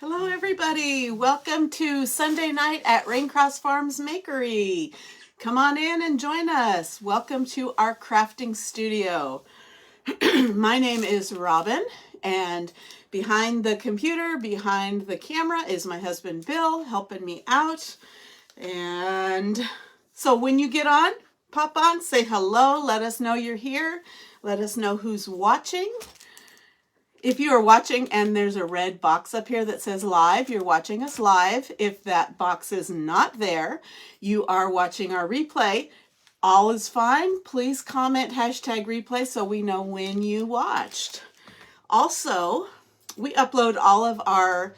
Hello everybody, welcome to Sunday night at Raincross Farms Makery. Come on in and join us. Welcome to our crafting studio. My name is Robin, and behind the computer, behind the camera is my husband Bill helping me out. And so when you get on, pop on, say hello, let us know you're here, let us know who's watching. If you are watching and there's a red box up here that says live, you're watching us live. If that box is not there, you are watching our replay. All is fine. Please comment hashtag replay so we know when you watched. Also, we upload all of our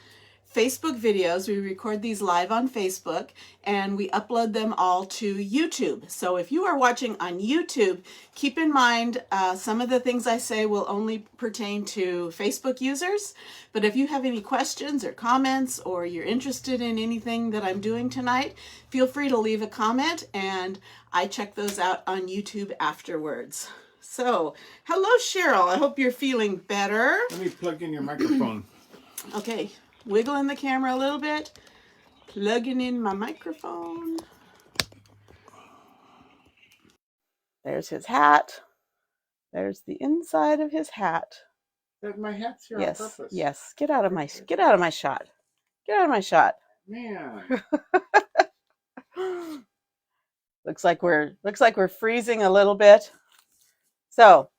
Facebook videos. We record these live on Facebook and we upload them all to YouTube. So if you are watching on YouTube, keep in mind some of the things I say will only pertain to Facebook users. But if you have any questions or comments or you're interested in anything that I'm doing tonight, feel free to leave a comment and I check those out on YouTube afterwards. So, hello Cheryl, I hope you're feeling better. Let me plug in your microphone. Okay, wiggling the camera a little bit, plugging in my microphone. There's his hat. There's the inside of his hat. My hat's here Yes, on purpose. yes. Get out of my shot. Get out of my shot. Man. looks like we're freezing a little bit. So,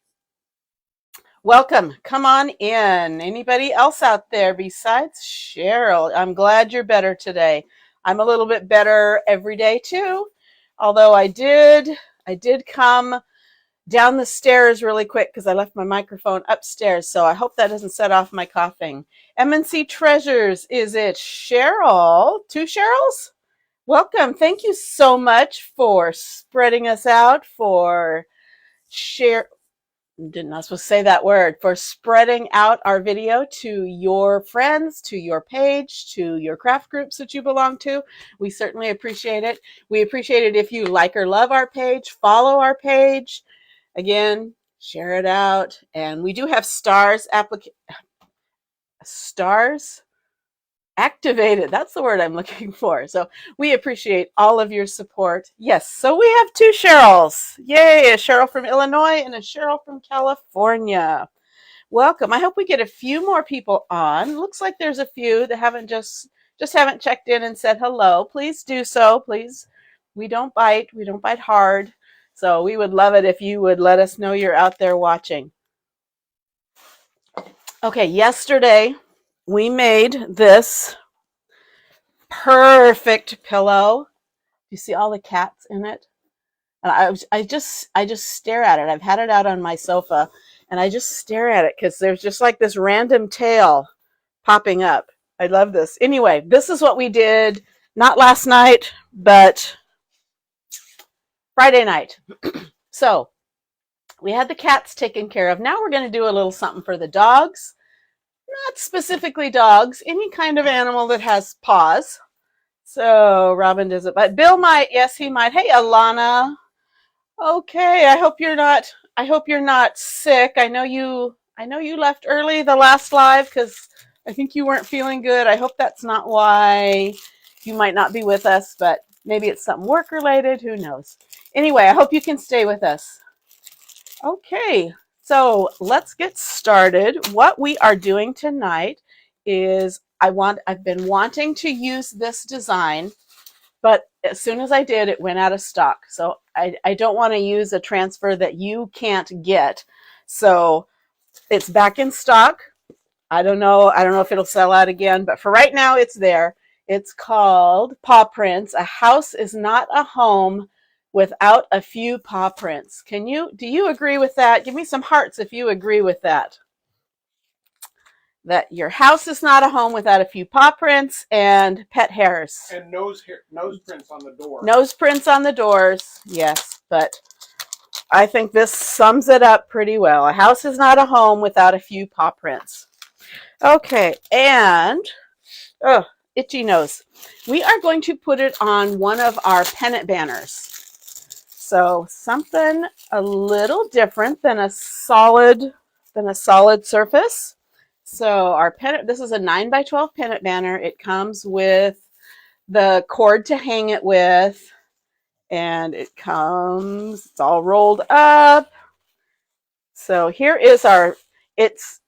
welcome. Come on in. Anybody else out there besides Cheryl? I'm glad you're better today. I'm a little bit better every day too. Although I did come down the stairs really quick because I left my microphone upstairs. So I hope that doesn't set off my coughing. MNC Treasures, is it Cheryl? Two Cheryls? Welcome. Thank you so much for spreading us out, for not supposed to say that word, for spreading out our video to your friends, to your page, to your craft groups that you belong to. We certainly appreciate it. We appreciate it if you like or love our page, follow our page. Again, share it out. And we do have stars activated. That's the word I'm looking for. So we appreciate all of your support. Yes, so we have two Cheryls. Yay, a Cheryl from Illinois and a Cheryl from California. Welcome. I hope we get a few more people on. Looks like there's a few that haven't just haven't checked in and said hello. Please do so. Please. We don't bite. We don't bite hard. So we would love it if you would let us know you're out there watching. Okay, yesterday we made this perfect pillow. You see all the cats in it? And I just stare at it. I've had it out on my sofa and I just stare at it because there's just like this random tail popping up. I love this. Anyway, this is what we did, not last night, but Friday night. So we had the cats taken care of. Now we're going to do a little something for the dogs. Not specifically dogs, any kind of animal that has paws. So Robin does it, but Bill might. Yes, he might. Hey, Alana. Okay, I hope you're not sick. I know you left early the last live because I think you weren't feeling good. I hope that's not why you might not be with us, but maybe it's something work related. Who knows? Anyway, I hope you can stay with us. Okay, so let's get started. What we are doing tonight is I've been wanting to use this design, but as soon as I did, it went out of stock. So I don't want to use a transfer that you can't get. So it's back in stock. I don't know if it'll sell out again, but for right now it's there. It's called Paw Prints. A house is not a home without a few paw prints. Do you agree with that? Give me some hearts if you agree with that. That your house is not a home without a few paw prints and pet hairs. And nose prints on the door. Nose prints on the doors, yes, but I think this sums it up pretty well. A house is not a home without a few paw prints. Okay, and, itchy nose. We are going to put it on one of our pendant banners. So something a little different than a solid surface. So our pennant, this is a 9x12 pennant banner. It comes with the cord to hang it with, and it's all rolled up. So here is our, it's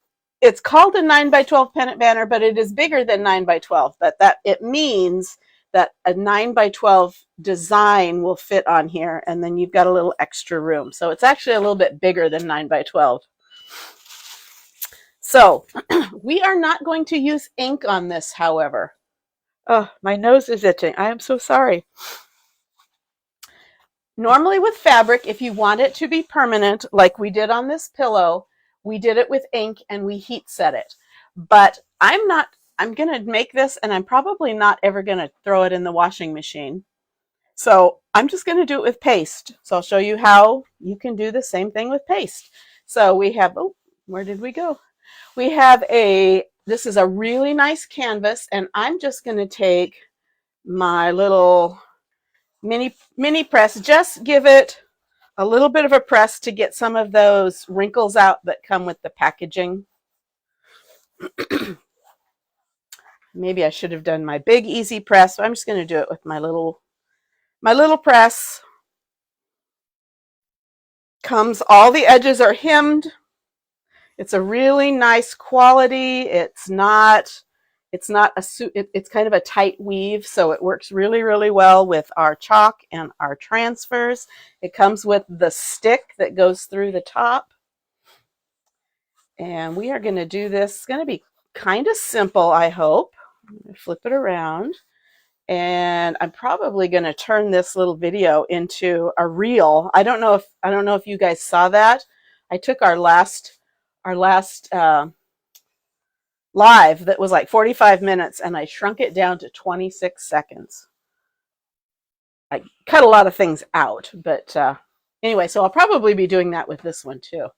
called a 9x12 pennant banner, but it is bigger than 9x12. But that it means that a 9x12 design will fit on here, and then you've got a little extra room. So it's actually a little bit bigger than 9x12. So we are not going to use ink on this, however. Oh, my nose is itching. I am so sorry. Normally with fabric, if you want it to be permanent, like we did on this pillow, we did it with ink and we heat set it. But I'm going to make this, and I'm probably not ever going to throw it in the washing machine. So I'm just going to do it with paste. So I'll show you how you can do the same thing with paste. So we have, oh, where did we go? We have this is a really nice canvas, and I'm just going to take my little mini press, just give it a little bit of a press to get some of those wrinkles out that come with the packaging. Maybe I should have done my big easy press, but I'm just going to do it with my little press. All the edges are hemmed. It's a really nice quality. It's kind of a tight weave, so it works really, really well with our chalk and our transfers. It comes with the stick that goes through the top. And we are going to do this. It's going to be kind of simple, I hope. I'm going to flip it around. And I'm probably going to turn this little video into a reel. I don't know if you guys saw that. I took our last live that was like 45 minutes, and I shrunk it down to 26 seconds. I cut a lot of things out, but anyway, so I'll probably be doing that with this one too.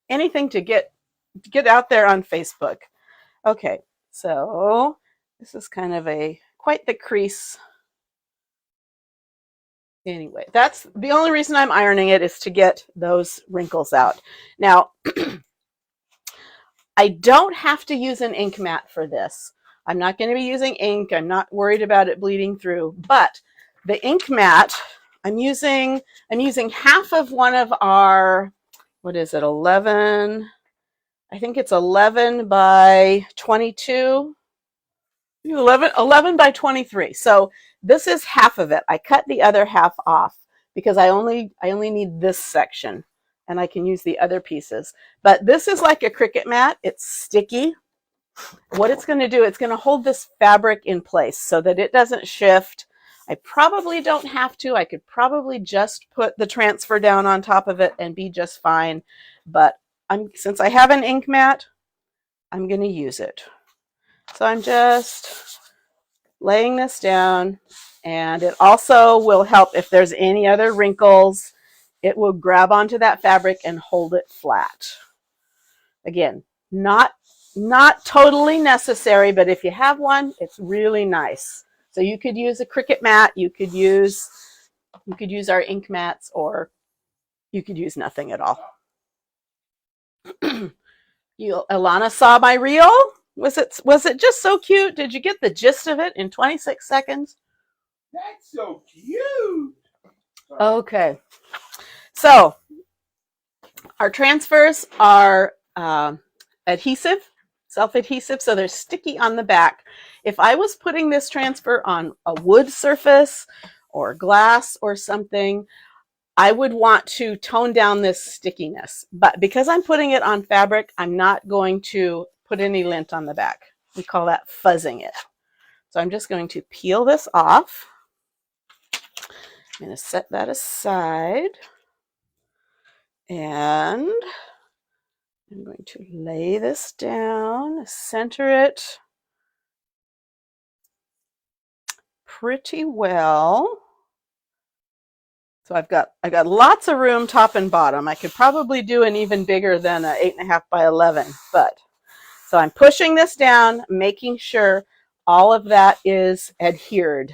Anything to get out there on Facebook. Okay, so this is kind of quite the crease. Anyway, that's the only reason I'm ironing it, is to get those wrinkles out. Now, I don't have to use an ink mat for this. I'm not going to be using ink. I'm not worried about it bleeding through, but the ink mat, I'm using half of one of our, what is it, 11, I think it's 11 by 22, 11 by 23. So this is half of it. I cut the other half off because I only need this section, and I can use the other pieces. But this is like a Cricut mat. It's sticky. What it's going to do, it's going to hold this fabric in place so that it doesn't shift. I probably don't have to. I could probably just put the transfer down on top of it and be just fine. But since I have an ink mat, I'm going to use it. So I'm just laying this down, and it also will help if there's any other wrinkles. It will grab onto that fabric and hold it flat. Again, not totally necessary, but if you have one, it's really nice. So you could use a Cricut mat, you could use our ink mats, or you could use nothing at all. Alana saw my reel. Was it just so cute? Did you get the gist of it in 26 seconds? That's so cute. Okay. So our transfers are adhesive, self-adhesive, so they're sticky on the back. If I was putting this transfer on a wood surface or glass or something, I would want to tone down this stickiness. But because I'm putting it on fabric, I'm not going to put any lint on the back. We call that fuzzing it. So I'm just going to peel this off. I'm going to set that aside. And I'm going to lay this down, center it pretty well. So I've got lots of room top and bottom. I could probably do an even bigger than a 8.5 by 11, but so I'm pushing this down, making sure all of that is adhered.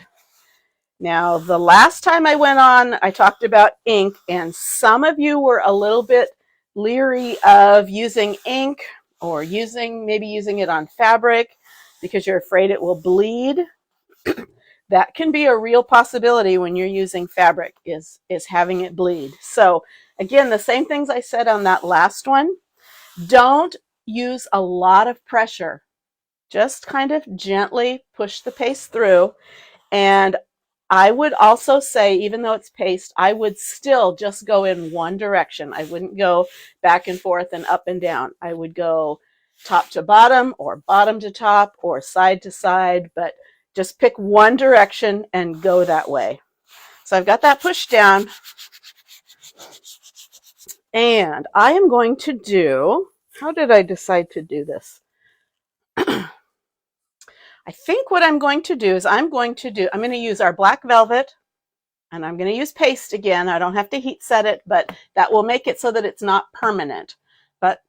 Now, the last time I went on, I talked about ink, and some of you were a little bit leery of using ink or maybe using it on fabric because you're afraid it will bleed. That can be a real possibility when you're using fabric, is having it bleed. So again, the same things I said on that last one. Don't use a lot of pressure. Just kind of gently push the paste through. And I would also say, even though it's paste, I would still just go in one direction. I wouldn't go back and forth and up and down. I would go top to bottom or bottom to top or side to side, but just pick one direction and go that way. So I've got that pushed down. And I am going to do, how did I decide to do this? I think what I'm going to do is I'm going to use our black velvet, and I'm going to use paste again. I don't have to heat set it, but that will make it so that it's not permanent. But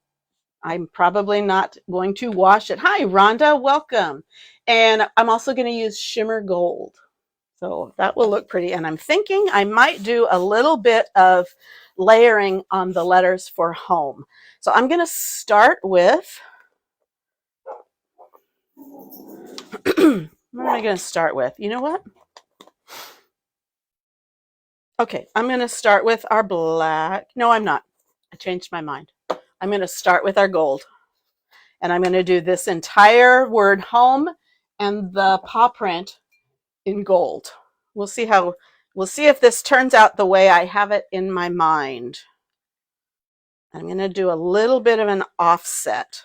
I'm probably not going to wash it. Hi, Rhonda, welcome. And I'm also going to use shimmer gold. So that will look pretty. And I'm thinking I might do a little bit of layering on the letters for home. So I'm going to start with, what am I going to start with? You know what? Okay, I'm going to start with our black. No, I'm not. I changed my mind. I'm going to start with our gold. And I'm going to do this entire word home and the paw print in gold. We'll see if this turns out the way I have it in my mind. I'm going to do a little bit of an offset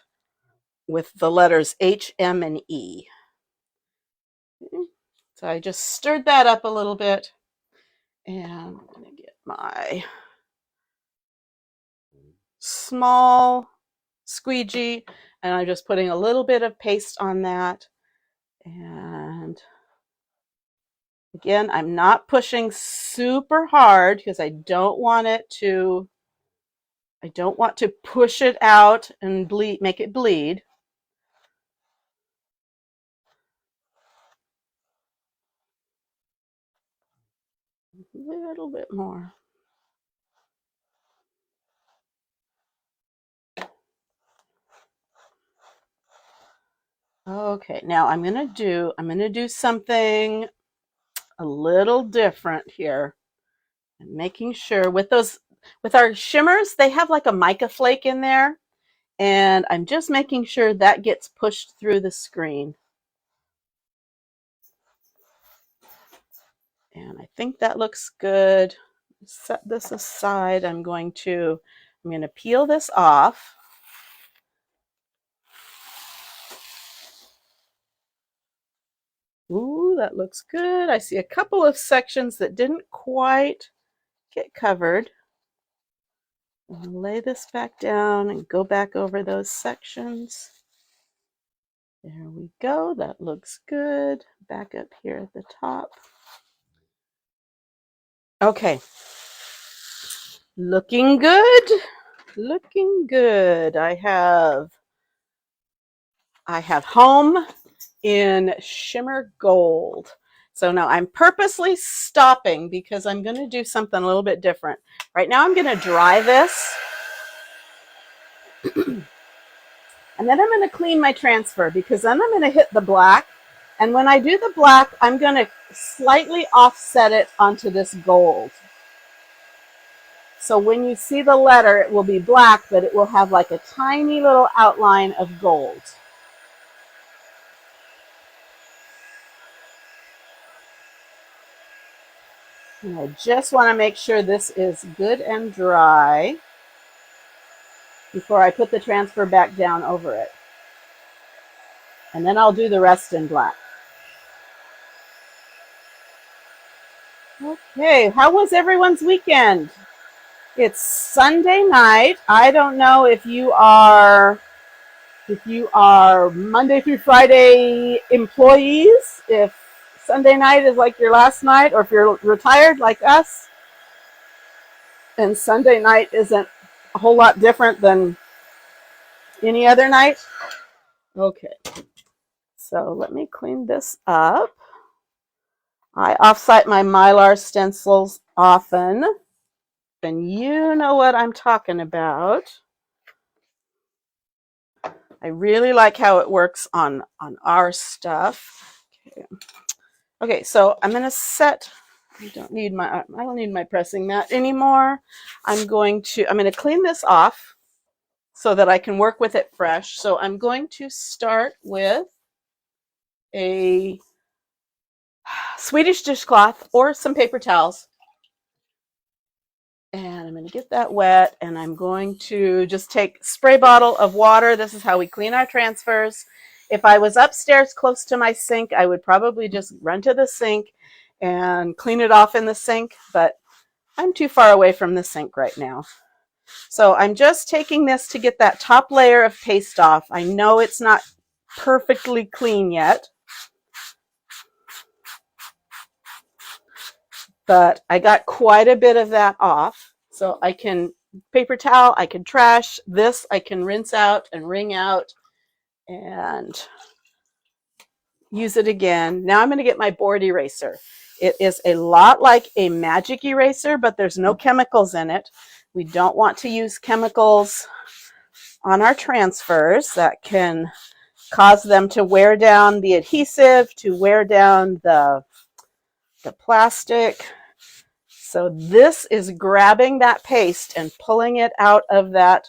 with the letters H, M, and E. So I just stirred that up a little bit. And I'm going to get my small squeegee, and I'm just putting a little bit of paste on that. And again, I'm not pushing super hard because I don't want to push it out and bleed, make it bleed. A little bit more. Okay, now I'm gonna do something a little different here. I'm making sure with our shimmers, they have like a mica flake in there, and I'm just making sure that gets pushed through the screen. And I think that looks good. Set this aside. I'm going to peel this off. Ooh, that looks good. I see a couple of sections that didn't quite get covered. I'll lay this back down and go back over those sections. There we go. That looks good. Back up here at the top. Okay. Looking good. Looking good. I have home in shimmer gold. So now I'm purposely stopping because I'm going to do something a little bit different. Right now I'm going to dry this. And then I'm going to clean my transfer because then I'm going to hit the black. And when I do the black, I'm going to slightly offset it onto this gold. So when you see the letter, it will be black, but it will have like a tiny little outline of gold. And I just want to make sure this is good and dry before I put the transfer back down over it. And then I'll do the rest in black. Okay, how was everyone's weekend? It's Sunday night. I don't know if you are Monday through Friday employees, if Sunday night is like your last night, or if you're retired like us, and Sunday night isn't a whole lot different than any other night. Okay, so let me clean this up. I offsite my Mylar stencils often, and you know what I'm talking about. I really like how it works on our stuff. Okay. Okay, so I'm going to set, I don't need my pressing mat anymore. I'm going to clean this off so that I can work with it fresh. So I'm going to start with a Swedish dishcloth or some paper towels. And I'm going to get that wet, and I'm going to just take a spray bottle of water. This is how we clean our transfers. If I was upstairs close to my sink, I would probably just run to the sink and clean it off in the sink, but I'm too far away from the sink right now. So I'm just taking this to get that top layer of paste off. I know it's not perfectly clean yet, but I got quite a bit of that off. So I can paper towel, I can trash this, I can rinse out and wring out and use it again. Now I'm going to get my board eraser. It is a lot like a magic eraser, but there's no chemicals in it. We don't want to use chemicals on our transfers that can cause them to wear down the adhesive, to wear down the plastic. So this is grabbing that paste and pulling it out of that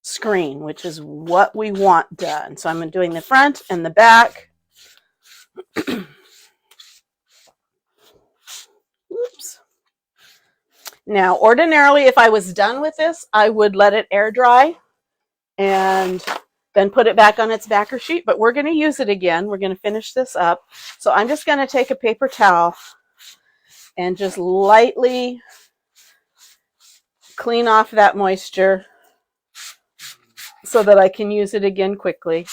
screen, which is what we want done. So I'm doing the front and the back. Oops. Now, ordinarily, if I was done with this, I would let it air dry and then put it back on its backer sheet, but we're going to use it again. We're going to finish this up. So I'm just going to take a paper towel and just lightly clean off that moisture so that I can use it again quickly.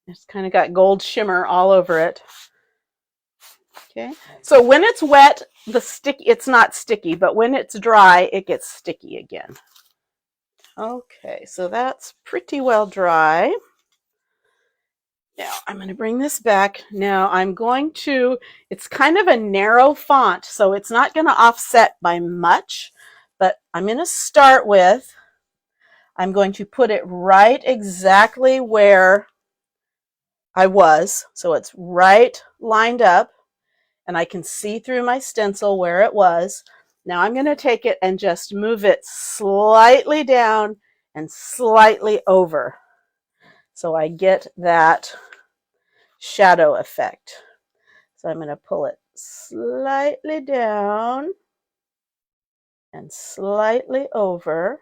It's kind of got gold shimmer all over it. Okay, so when it's wet, it's not sticky, but when it's dry, it gets sticky again. Okay, so that's pretty well dry. Now I'm going to bring this back. Now it's kind of a narrow font, so it's not going to offset by much, but I'm going to start with, I'm going to put it right exactly where I was. So it's right lined up, and I can see through my stencil where it was. Now I'm going to take it and just move it slightly down and slightly over, so I get that shadow effect. So I'm going to pull it slightly down and slightly over,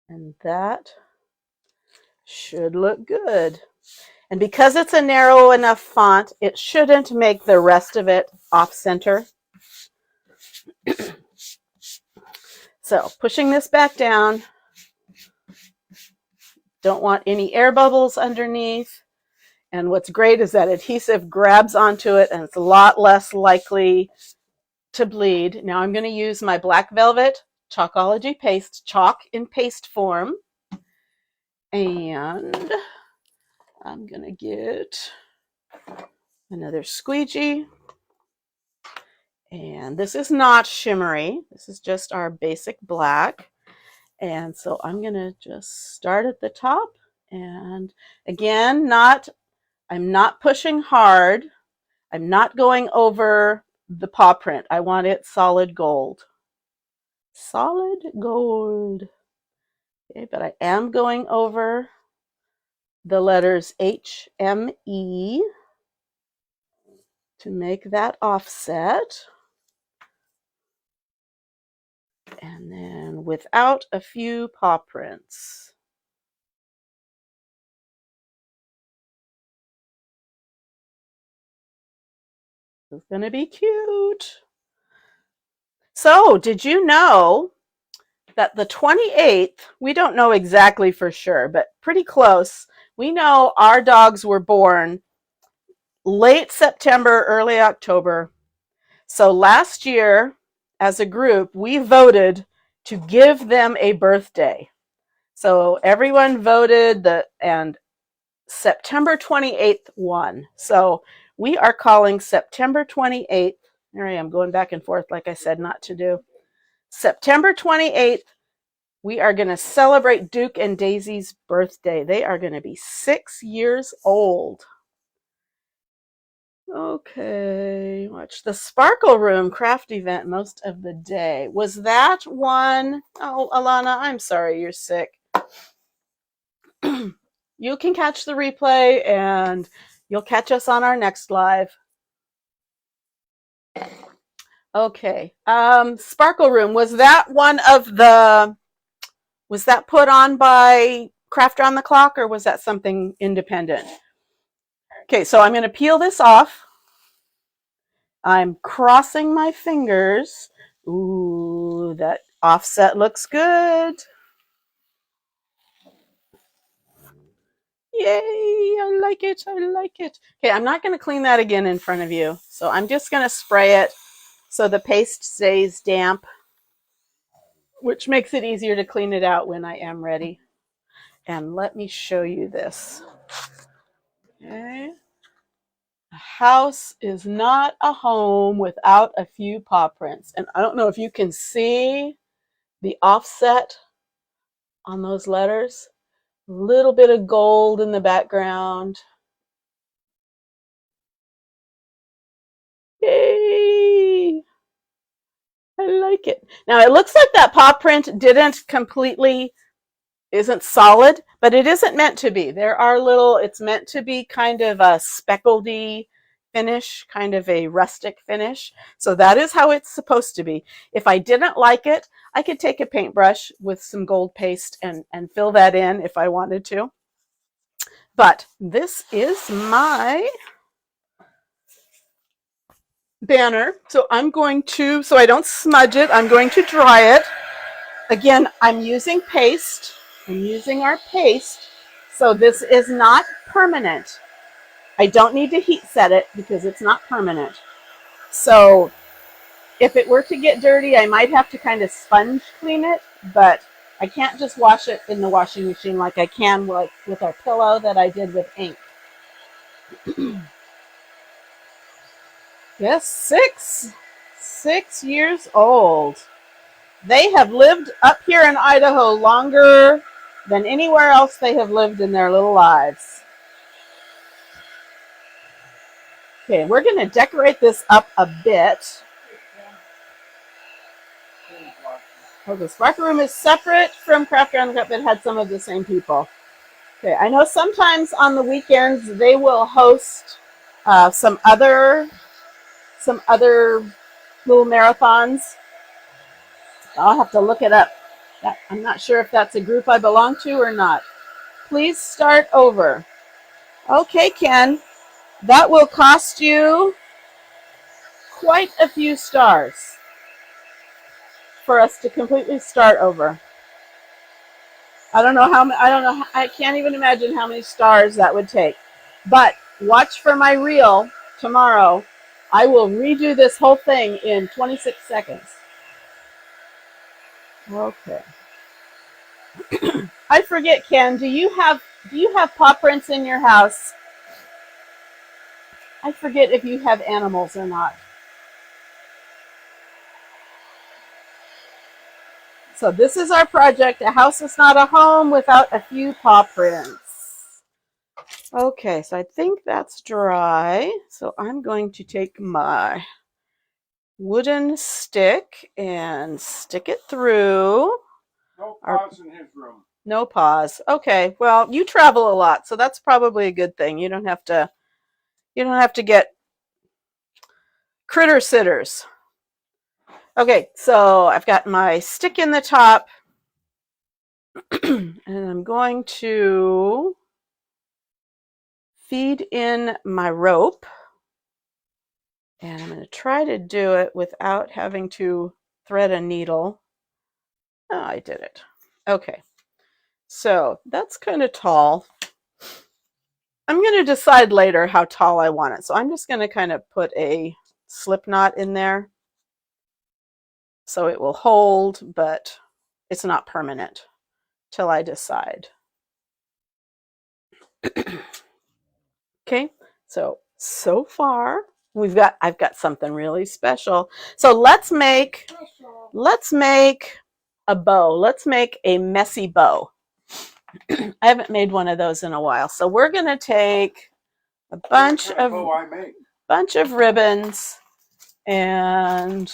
and that should look good. And because it's a narrow enough font, it shouldn't make the rest of it off center. So pushing this back down, don't want any air bubbles underneath. And what's great is that adhesive grabs onto it and it's a lot less likely to bleed. Now I'm going to use my Black Velvet Chalkology paste, chalk in paste form. And I'm going to get another squeegee. And this is not shimmery. This is just our basic black. And so I'm going to just start at the top. And again, I'm not pushing hard. I'm not going over the paw print. I want it solid gold. Solid gold. Okay, but I am going over the letters H, M, E to make that offset. And then without a few paw prints. It's going to be cute. So, did you know that the 28th, we don't know exactly for sure, but pretty close. We know our dogs were born late September, early October. So last year, as a group, we voted to give them a birthday. So everyone voted, and September 28th won. So we are calling September 28th. Here I am going back and forth, like I said not to do. September 28th, we are going to celebrate Duke and Daisy's birthday. They are going to be 6 years old. Okay, watch the Sparkle Room craft event most of the day. Was that one? Oh, Alana, I'm sorry you're sick. You can catch the replay and you'll catch us on our next live. Okay, Sparkle Room, was that was that put on by Craft Around the Clock or was that something independent? Okay, so I'm going to peel this off. I'm crossing my fingers. Ooh, that offset looks good. Yay, I like it, I like it. Okay, I'm not going to clean that again in front of you. So I'm just going to spray it so the paste stays damp, which makes it easier to clean it out when I am ready. And let me show you this. Okay. A house is not a home without a few paw prints. And I don't know if you can see the offset on those letters. A little bit of gold in the background. Yay! I like it. Now it looks like that paw print isn't solid, but it isn't meant to be. There are it's meant to be kind of a speckledy finish, kind of a rustic finish. So that is how it's supposed to be. If I didn't like it, I could take a paintbrush with some gold paste and fill that in if I wanted to. But this is my banner. So I'm going to, so I don't smudge it, I'm going to dry it. Again, I'm using paste. I'm using our paste. So this is not permanent. I don't need to heat set it because it's not permanent. So if it were to get dirty, I might have to kind of sponge clean it, but I can't just wash it in the washing machine like I can with our pillow that I did with ink. Yes, 6 years old. They have lived up here in Idaho longer than anywhere else they have lived in their little lives. Okay, we're going to decorate this up a bit. Oh, the Sparkle Room is separate from Craft Around the Cup. It had some of the same people. Okay, I know sometimes on the weekends they will host some other little marathons. I'll have to look it up. I'm not sure if that's a group I belong to or not. Please start over. Okay, Ken, that will cost you quite a few stars for us to completely start over. I can't even imagine how many stars that would take. But watch for my reel tomorrow. I will redo this whole thing in 26 seconds. Okay. I forget, Ken, do you have paw prints in your house? I forget if you have animals or not. So this is our project. A house is not a home without a few paw prints. Okay, so I think that's dry. So I'm going to take my wooden stick and stick it through. No paws in his room. No paws. Okay, well, you travel a lot, so that's probably a good thing. You don't have to get critter sitters. Okay, so I've got my stick in the top and I'm going to feed in my rope, and I'm going to try to do it without having to thread a needle. Oh, I did it. Okay, so that's kind of tall. I'm going to decide later how tall I want it. So I'm just going to kind of put a slip knot in there so it will hold, but it's not permanent till I decide. Okay, so far I've got something really special. So let's make a bow. Let's make a messy bow. I haven't made one of those in a while. So we're going to take a bunch of ribbons and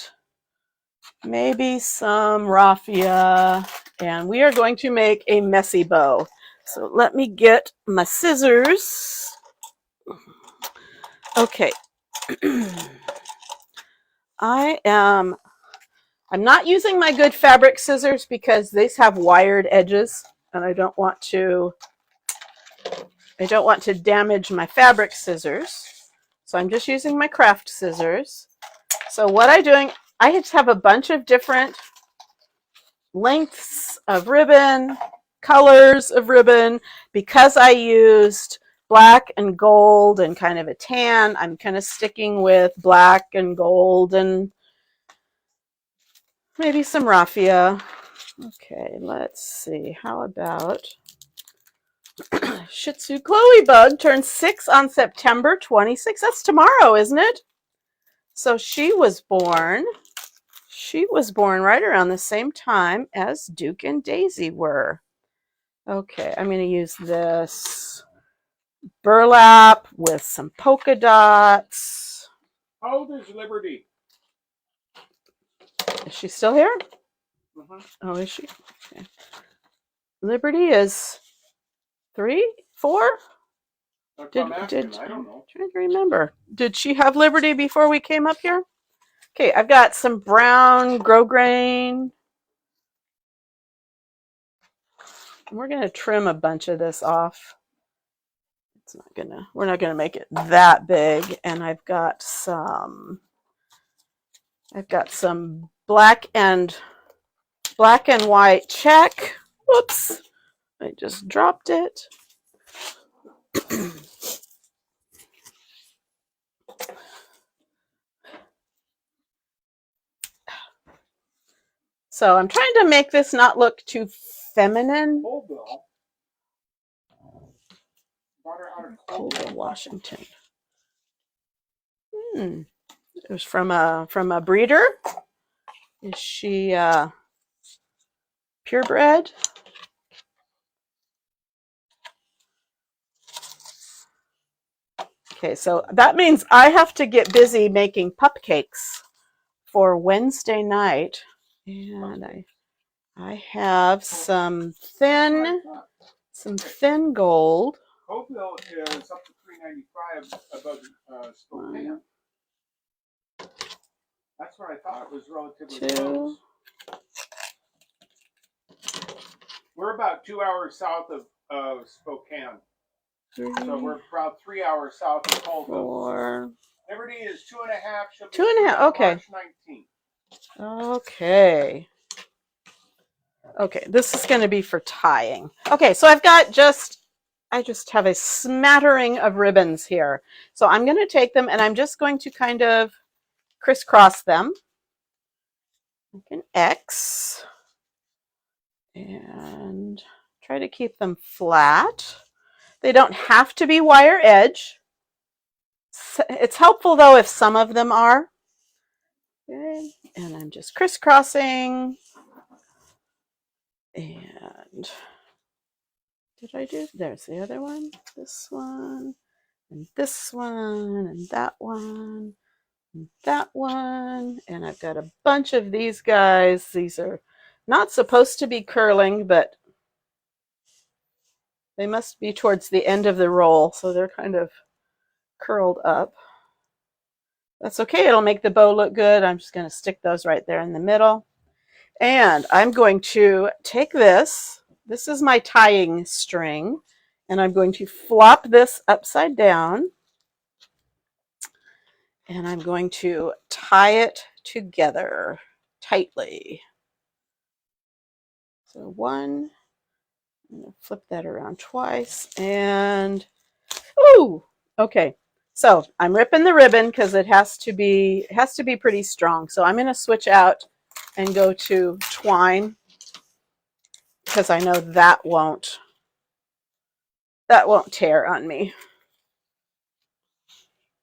maybe some raffia, and we are going to make a messy bow. So let me get my scissors. Okay. I'm not using my good fabric scissors because these have wired edges, and I don't want to damage my fabric scissors. So I'm just using my craft scissors. So what I'm doing, I just have a bunch of different lengths of ribbon, colors of ribbon. Because I used black and gold and kind of a tan, I'm kind of sticking with black and gold and maybe some raffia. Okay, let's see. How about Shih Tzu Chloe Bug turns 6 on September 26th. That's tomorrow, isn't it? So she was born right around the same time as Duke and Daisy were. Okay, I'm going to use this burlap with some polka dots. How old is Liberty? Is she still here? Oh, is she? Okay. Liberty is 3, 4? I don't know. Trying to remember. Did she have Liberty before we came up here? Okay, I've got some brown grosgrain. We're going to trim a bunch of this off. We're not gonna make it that big. And I've got some black and white check. Whoops, I just dropped it. So I'm trying to make this not look too feminine. Colville, Washington. It was from a breeder. Is she purebred? Okay, so that means I have to get busy making cupcakes for Wednesday night, and I have some thin gold. Colville is up to $3.95 above Spokane. That's what I thought it was relatively close. We're about 2 hours south of Spokane. 3, so we're about 3 hours south of Colville. 4. Liberty is 2.5. 2.5. Okay. March 19th. Okay. Okay. This is going to be for tying. Okay. So I just have a smattering of ribbons here. So I'm going to take them and I'm just going to kind of crisscross them like an X and try to keep them flat. They don't have to be wire edge. It's helpful though if some of them are. Okay. And I'm just crisscrossing. And did I do? There's the other one. This one, and this one, and that one, and that one. And I've got a bunch of these guys. These are not supposed to be curling, but they must be towards the end of the roll, so they're kind of curled up. That's okay. It'll make the bow look good. I'm just going to stick those right there in the middle. And I'm going to take this. This is my tying string. And I'm going to flop this upside down. And I'm going to tie it together tightly. So one, I'm going to flip that around twice. And, ooh, okay. So I'm ripping the ribbon because it has to be pretty strong. So I'm going to switch out and go to twine because I know that won't tear on me.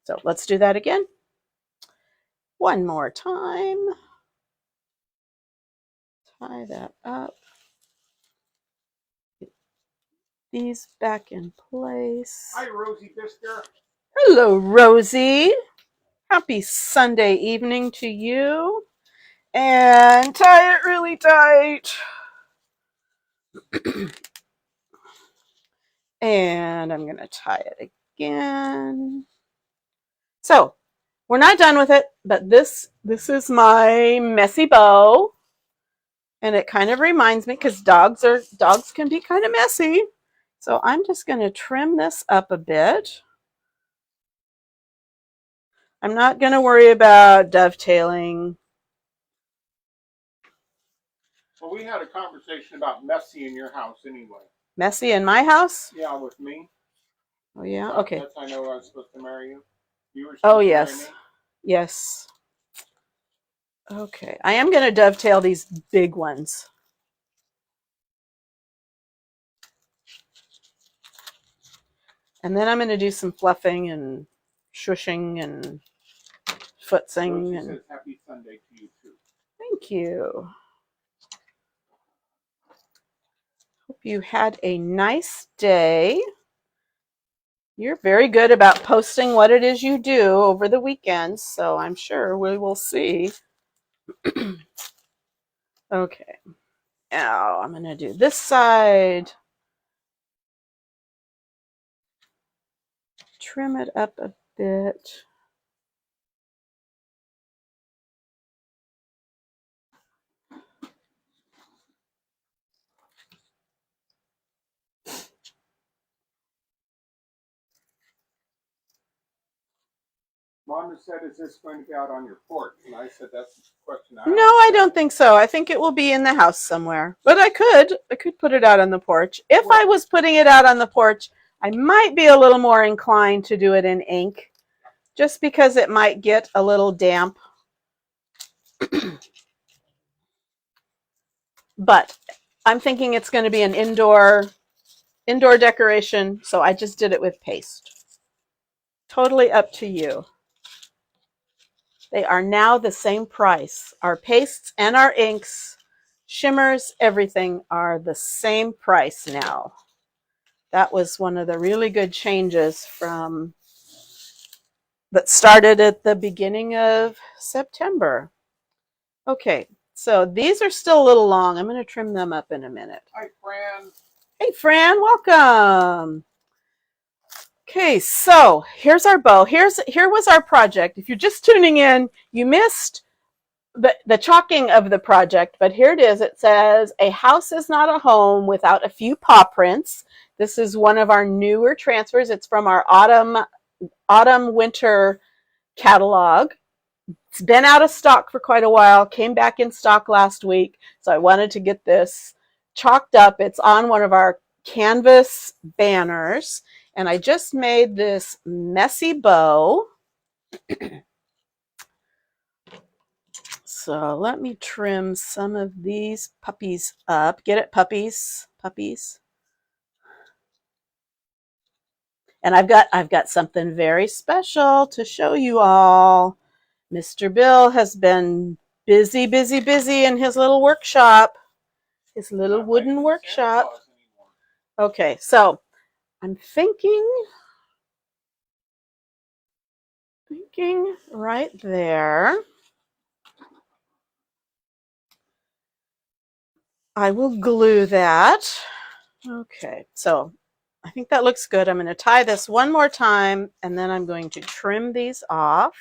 So let's do that again. one more time. Tie that up. Get these back in place. Hi, Rosie Bisker. Hello, Rosie. Happy Sunday evening to you. And tie it really tight. And I'm going to tie it again. So we're not done with it, but this is my messy bow. And it kind of reminds me, because dogs can be kind of messy. So I'm just going to trim this up a bit. I'm not going to worry about dovetailing. Well, we had a conversation about messy in your house anyway. Messy in my house? Yeah, with me. Oh, yeah? So Okay. that's how I know I was supposed to marry you. You were supposed to marry me? Yes. Okay. I am going to dovetail these big ones. And then I'm going to do some fluffing and shushing and footsing. Rosie and says happy Sunday to you too. Thank you. Hope you had a nice day. You're very good about posting what it is you do over the weekends, so I'm sure we will see. Okay. Now I'm going to do this side. Trim it up a bit. Rhonda said, is this going to be out on your porch? And I said, that's the question I No, I don't think so. I think it will be in the house somewhere. But I could put it out on the porch. If I was putting it out on the porch, I might be a little more inclined to do it in ink, just because it might get a little damp. But I'm thinking it's going to be an indoor decoration, so I just did it with paste. Totally up to you. They are now the same price. Our pastes and our inks, shimmers, everything are the same price now. That was one of the really good changes that started at the beginning of September. Okay, so these are still a little long. I'm going to trim them up in a minute. Hi, Fran. Hey, Fran, welcome. Okay, so here's our bow. Here was our project. If you're just tuning in, you missed the chalking of the project, but here it is. It says, a house is not a home without a few paw prints. This is one of our newer transfers. It's from our autumn winter catalog. It's been out of stock for quite a while, came back in stock last week, so I wanted to get this chalked up. It's on one of our canvas banners, and I just made this messy bow. So let me trim some of these puppies up. Get it, puppies? Puppies. And I've got something very special to show you all. Mr. Bill has been busy in his little workshop, his little wooden workshop. Okay, so I'm thinking right there. I will glue that. Okay, so I think that looks good. I'm going to tie this one more time, and then I'm going to trim these off.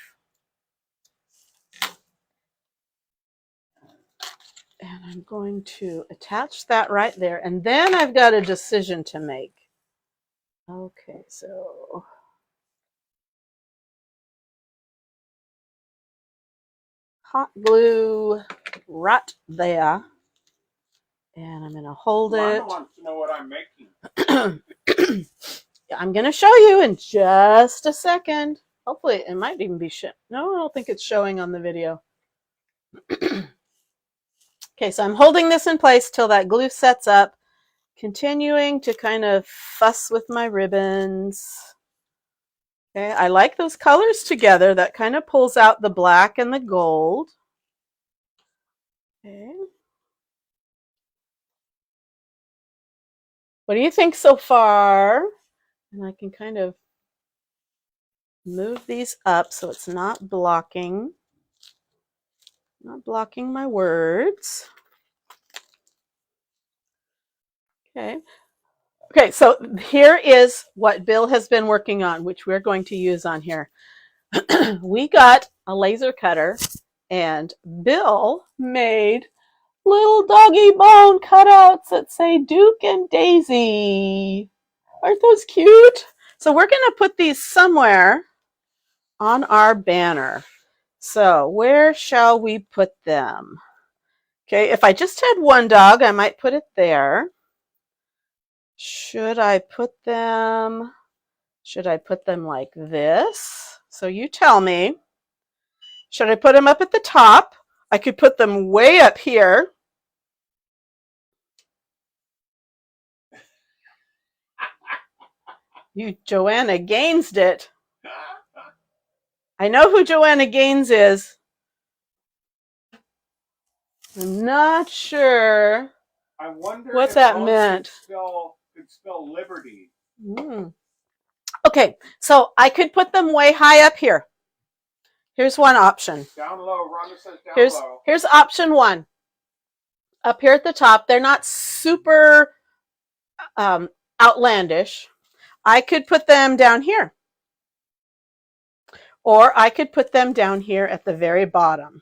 And I'm going to attach that right there. And then I've got a decision to make. Okay, so hot glue right there. And I'm going to hold it. Wants to know what I'm making. I'm going to show you in just a second. Hopefully it might even be no, I don't think it's showing on the video. Okay, so I'm holding this in place till that glue sets up, continuing to kind of fuss with my ribbons. Okay, I like those colors together. That kind of pulls out the black and the gold. Okay. What do you think so far? And I can kind of move these up so it's not blocking my words. Okay. Okay, so here is what Bill has been working on, which we're going to use on here. We got a laser cutter, and Bill made little doggy bone cutouts that say Duke and Daisy. Aren't those cute? So we're going to put these somewhere on our banner. So where shall we put them? Okay, if I just had one dog, I might put it there. Should I put them like this? So you tell me. Should I put them up at the top? I could put them way up here. You Joanna Gaines'd it. I know who Joanna Gaines is. I'm not sure I wonder what if that both meant. could spell liberty. Okay, so I could put them way high up here. Here's one option. Down low. Rhonda says down low. Here's option one. Up here at the top, they're not super outlandish. I could put them down here. Or I could put them down here at the very bottom.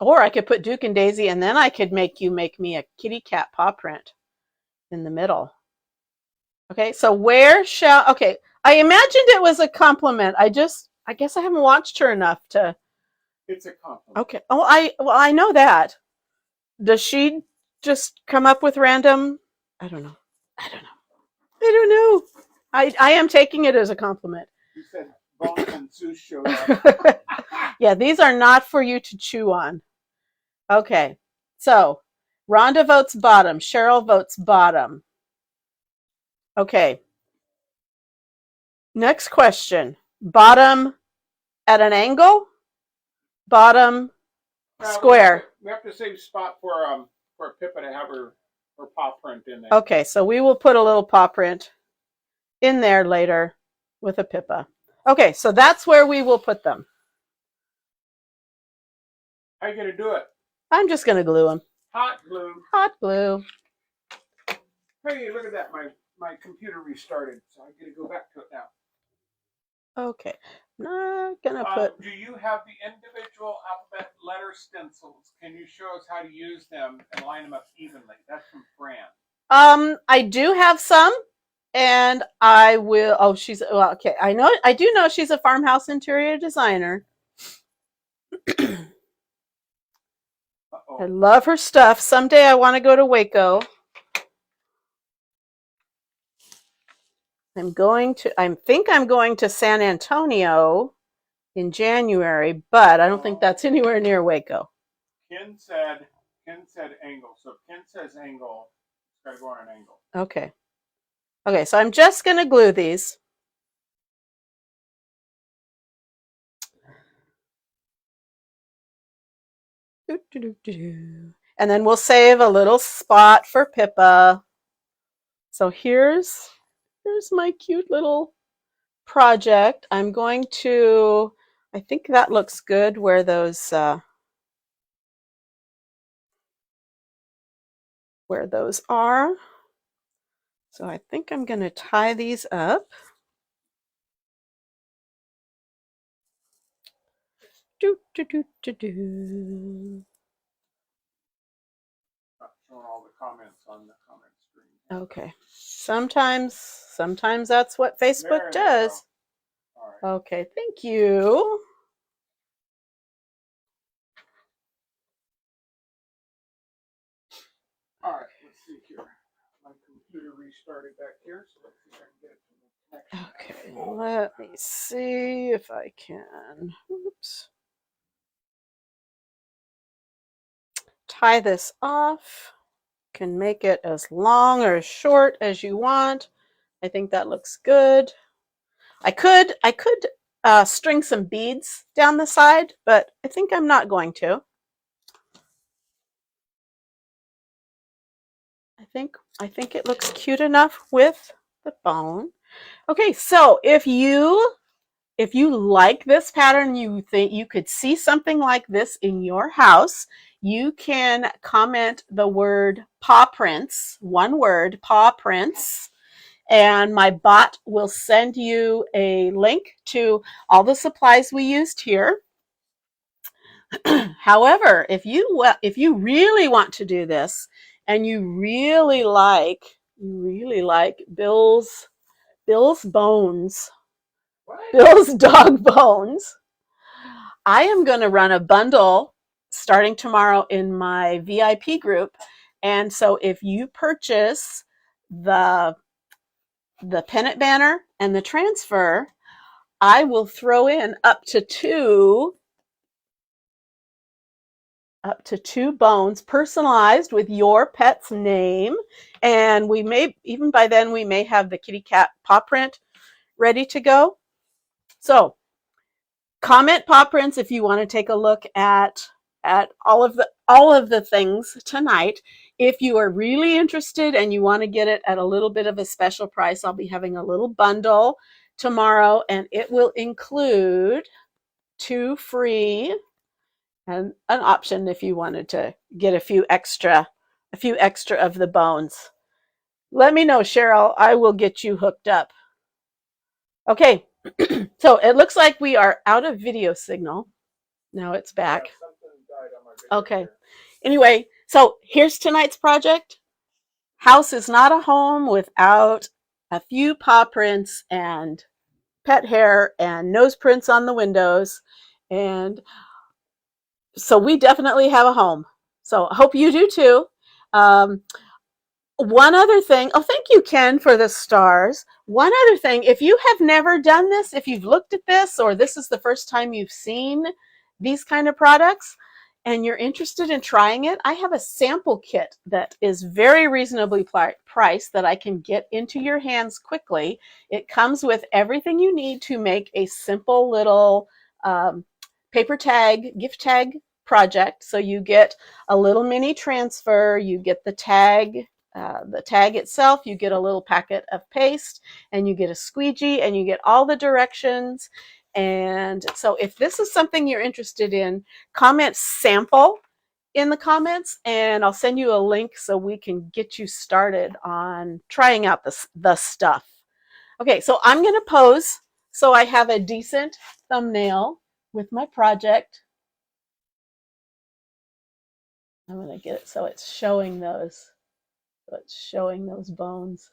Or I could put Duke and Daisy, and then I could make me a kitty cat paw print in the middle. Okay, so okay, I imagined it was a compliment. I guess I haven't watched her enough to. It's a compliment. Okay. Oh, I know that. Does she just come up with random? I don't know. I am taking it as a compliment. You said Bones and Zeus showed up. Yeah, these are not for you to chew on. Okay, so Rhonda votes bottom. Cheryl votes bottom. Okay. Next question. Bottom at an angle? Bottom square. We have to save spot for Pippa to have her paw print in there. Okay, so we will put a little paw print in there later with a Pippa. Okay, so that's where we will put them. How are you going to do it? I'm just going to glue them. Hot glue. Hot glue. Hey, look at that. My computer restarted, so I get to go back to it now. Okay, not gonna put. Do you have the individual alphabet letter stencils? Can you show us how to use them and line them up evenly? That's from Fran. I do have some, and I will. Oh, okay. I do know she's a farmhouse interior designer. I love her stuff. Someday I want to go to Waco. I think I'm going to San Antonio in January, but I don't think that's anywhere near Waco. Ken said angle. So if Ken says angle, it's got to go on an angle. Okay. Okay, so I'm just going to glue these. And then we'll save a little spot for Pippa. So here's my cute little project. I'm going to, I think that looks good where those are. So I think I'm going to tie these up. Not showing all the comments on the comment screen. Okay. Sometimes that's what Facebook does. All right. Okay, thank you. All right, let's see here. My computer restarted back here, so let's see if I can get it to the connection. Okay, let me see if I can. Oops. Tie this off. You can make it as long or as short as you want. I think that looks good. I could string some beads down the side, but I think I'm not going to. I think it looks cute enough with the bone. Okay, so if you like this pattern, you think you could see something like this in your house, you can comment the word paw prints, one word, paw prints, and my bot will send you a link to all the supplies we used here. However, if you really want to do this and you really like Bill's bones, Bill's dog bones, I am going to run a bundle starting tomorrow in my VIP group. And so if you purchase the Pendant Banner and the transfer, I will throw in up to two bones personalized with your pet's name. And we may, even by then, we may have the kitty cat paw print ready to go. So comment paw prints if you want to take a look at all of the things tonight. If you are really interested and you want to get it at a little bit of a special price, I'll be having a little bundle tomorrow, and it will include 2 free and an option if you wanted to get a few extra of the bones. Let me know, Cheryl. I will get you hooked up. Okay, so it looks like we are out of video signal. Now it's back. Okay. Anyway, so here's tonight's project. House is not a home without a few paw prints and pet hair and nose prints on the windows. And so we definitely have a home. So I hope you do too. One other thing, oh, thank you, Ken, for the stars. One other thing, if you have never done this, if you've looked at this, or this is the first time you've seen these kind of products, and you're interested in trying it, I have a sample kit that is very reasonably priced that I can get into your hands quickly. It comes with everything you need to make a simple little paper tag, gift tag project. So you get a little mini transfer, you get the tag itself, you get a little packet of paste, and you get a squeegee, and you get all the directions. And so if this is something you're interested in, comment sample in the comments, and I'll send you a link so we can get you started on trying out the stuff. Okay, so I'm going to pose so I have a decent thumbnail with my project. I'm going to get it so it's showing those. So it's showing those bones.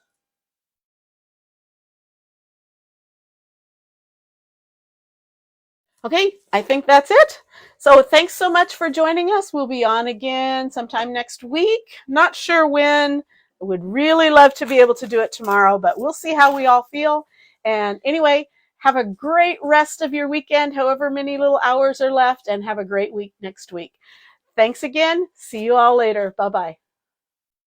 Okay, I think that's it. So thanks so much for joining us. We'll be on again sometime next week. Not sure when. I would really love to be able to do it tomorrow, but we'll see how we all feel. And anyway, have a great rest of your weekend, however many little hours are left, and have a great week next week. Thanks again. See you all later. Bye-bye.